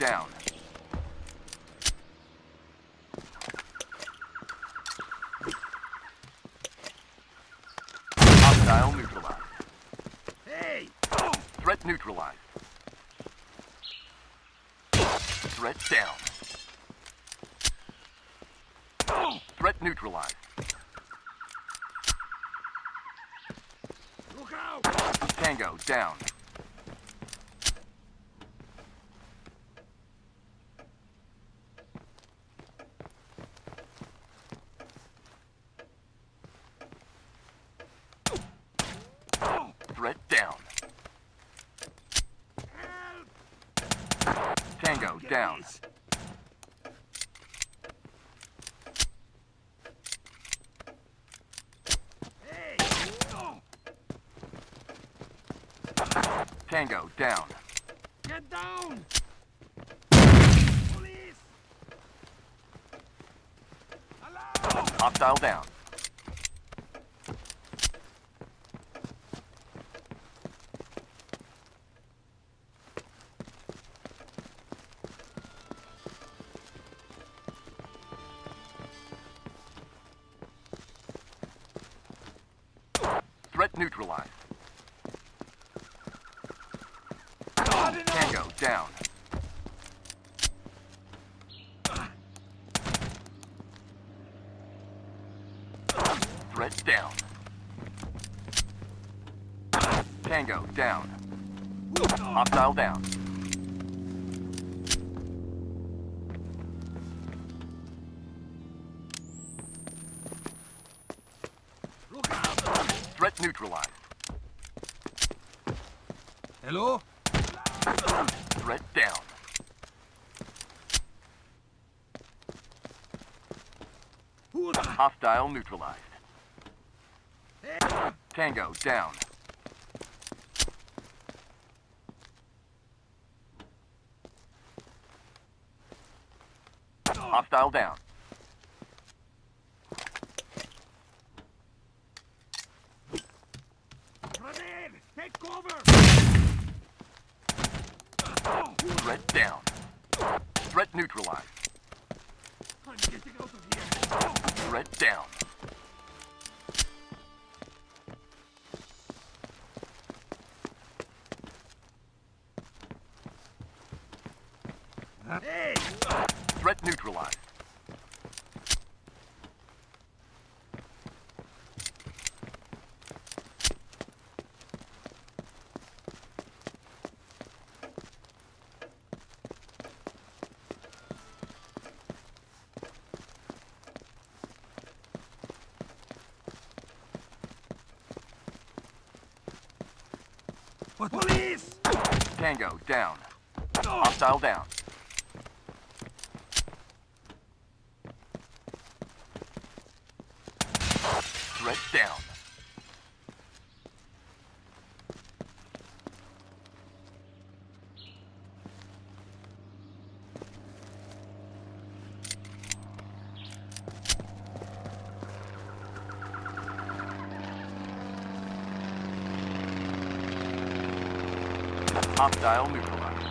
down. Hostile neutralized. Hey! Threat neutralized. Threat down. Threat neutralized. Look out! Tango down. Threat down. Tango down. Hey! Tango down. Get down! Police! Alarm! Hostile down. Threat neutralized. Tango down. Threat down. Tango down. Hostile down. Look out! Threat neutralized. Hello? Threat down. Hostile neutralized. Tango down. Hostile down. Grenade! Take cover! Threat down. Threat neutralized. I'm getting out of here! Threat down. Hey! Threat neutralized. What? Police! Tango down. Hostile down. Threat down. Hostile neutralized.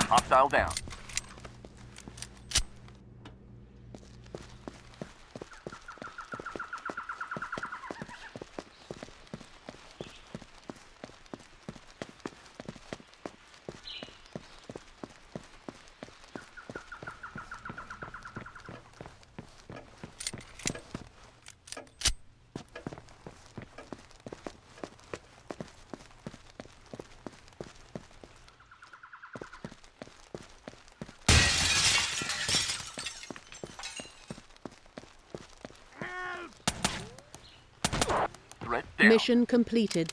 Hostile down. Threat down. Mission completed.